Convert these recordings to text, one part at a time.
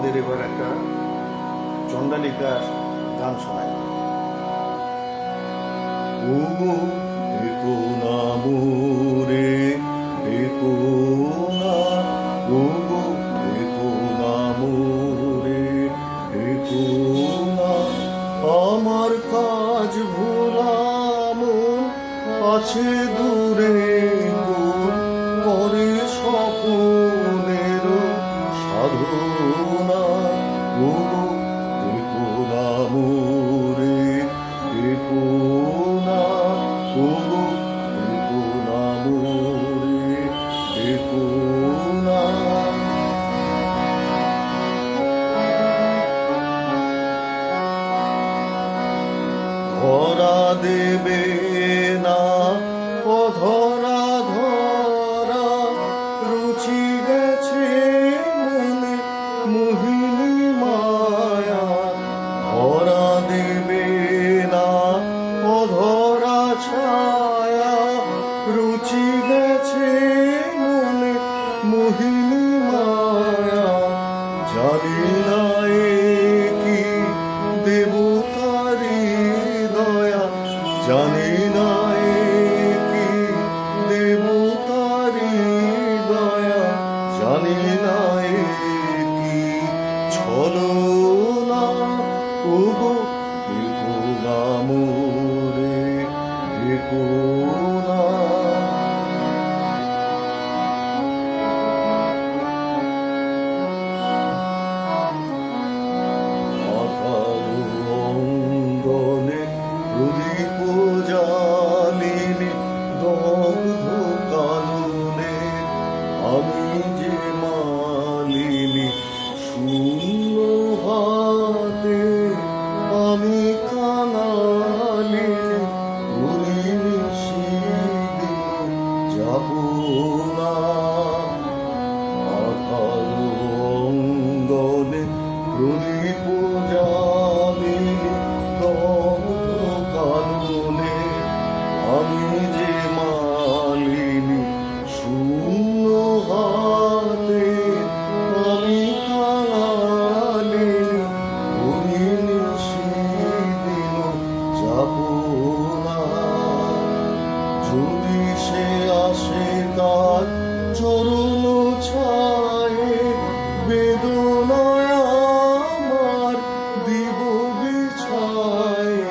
আপনাদের এবার একটা চণ্ডালিকার গান শোনাই। ওগো দেখো না মোরে, দেখো না, ওগো দেখো না মোরে, দেখো না, আমার কাজ ভোলাম আছে দূরে কোন করে স্বপনের সাধনা। ওগো দেখো না মোরে, দেখো না, ওগো দেখো না মোরে, দেখো না। ধরা দেবে না অধরা ধরা, রুচি গেছে মনে মোহিনী মায়া। ধরা দেবে না অধরা ছায়া, রুচি গেছে মনে মোহিনী মায়া। জানি না এ কি দেবতারি দয়া, জানি না এ কি দেবতারি দয়া, জানি না এ কি ছলনা। ওগো দেখো না মোরে, দেখো না। অঙ্গনে প্রদীপ জ্বালিনি দগ্ধ কাননে, আমি যে মালিনী শূন্য হাতে, আমি কাঙালিনী করিনি সেদিন যাব না। অঙ্গনে প্রদীপ জ্বালিনি দগ্ধ কাননে, আমি যে মালিনী শূন্য হাতে, আমি কাঙালিনী করিনি সেদিন যাব না। যদি সে আসে তার চরণ ছায়ে, বেদনায় আমার দিব বিছায়ে।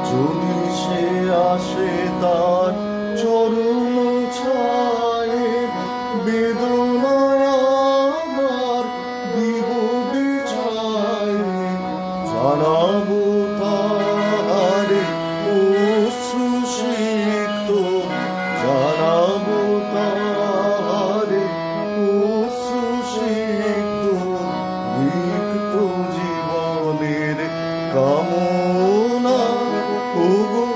যদি সে আসে তার চরণ ছায়ে, বেদনায় আমার দিব বিছায়ে। জানাবো তারে অশ্রুসিক্ত, জানাবো তারে অশ্রুসিক্ত রিক্ত জীবনের কামনা। ওগো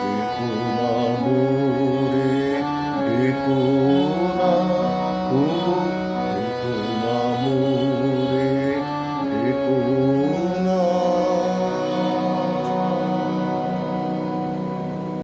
দেখো না মোরে, দেখো না, ওগো